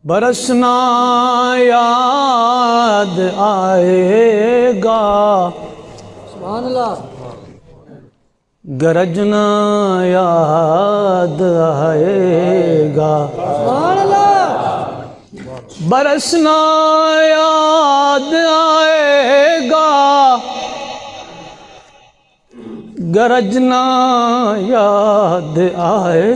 برسنا یاد آئے گا، سبحان اللہ، گرجنا یاد آئے گا، سبحان اللہ، برسنا یاد آئے گا، گرجنا یاد آئے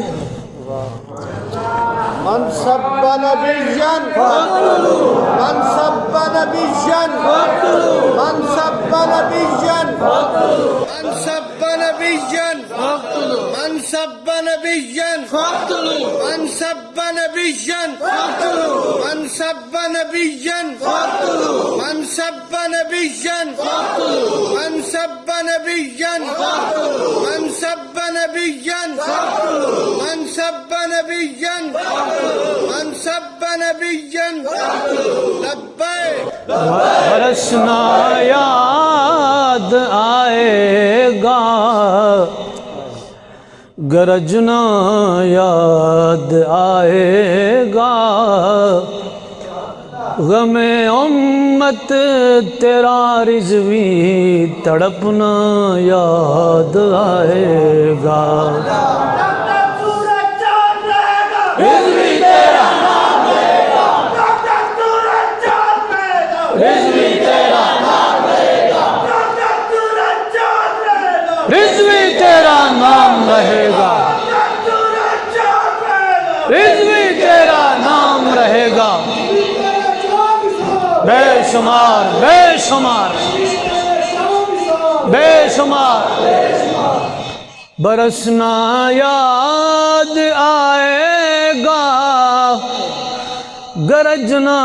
من سب نبيا فاقتلوه، من سب نبيا فاقتلوه، من سب نبيا فاقتلوه، من سب نبيا فاقتلوه، من سب نبيا فاقتلوه، من سب نبيا فاقتلوه، من سب نبيا فاقتلوه، من سب نبيا فاقتلوه، من سب نبيا فاقتلوه، من سب نبيا فاقتلوه، من سب نبيا من سب نبيا لبيك. برسنا یاد آئے گا، گرجنا یاد آئے گا، غم امت تیرا رضوی تڑپنا یاد آئے گا، رضوی تیرا نام لے گا، رضوی تیرا نام لے گا، رضوی تیرا نام رہے گا، رضوی تیرا نام رہے گا، بے شمار بے شمار بے شمار. برسنا یاد آئے گا، گرجنا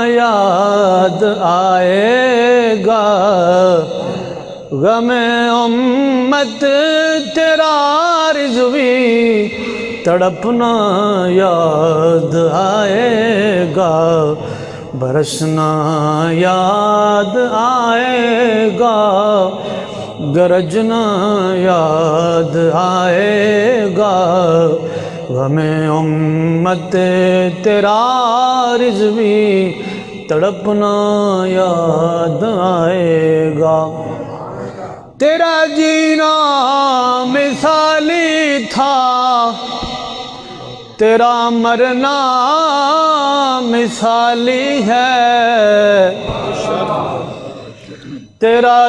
یاد آئے گا، غم امت تیرا رضوی تڑپنا یاد آئے گا، برسنا یاد آئے گا، گرجنا یاد آئے گا، غم امت تیرا رضوی تڑپنا یاد آئے گا. تیرا جینا مثالی تھا، تیرا مرنا مثالی ہے، تیرا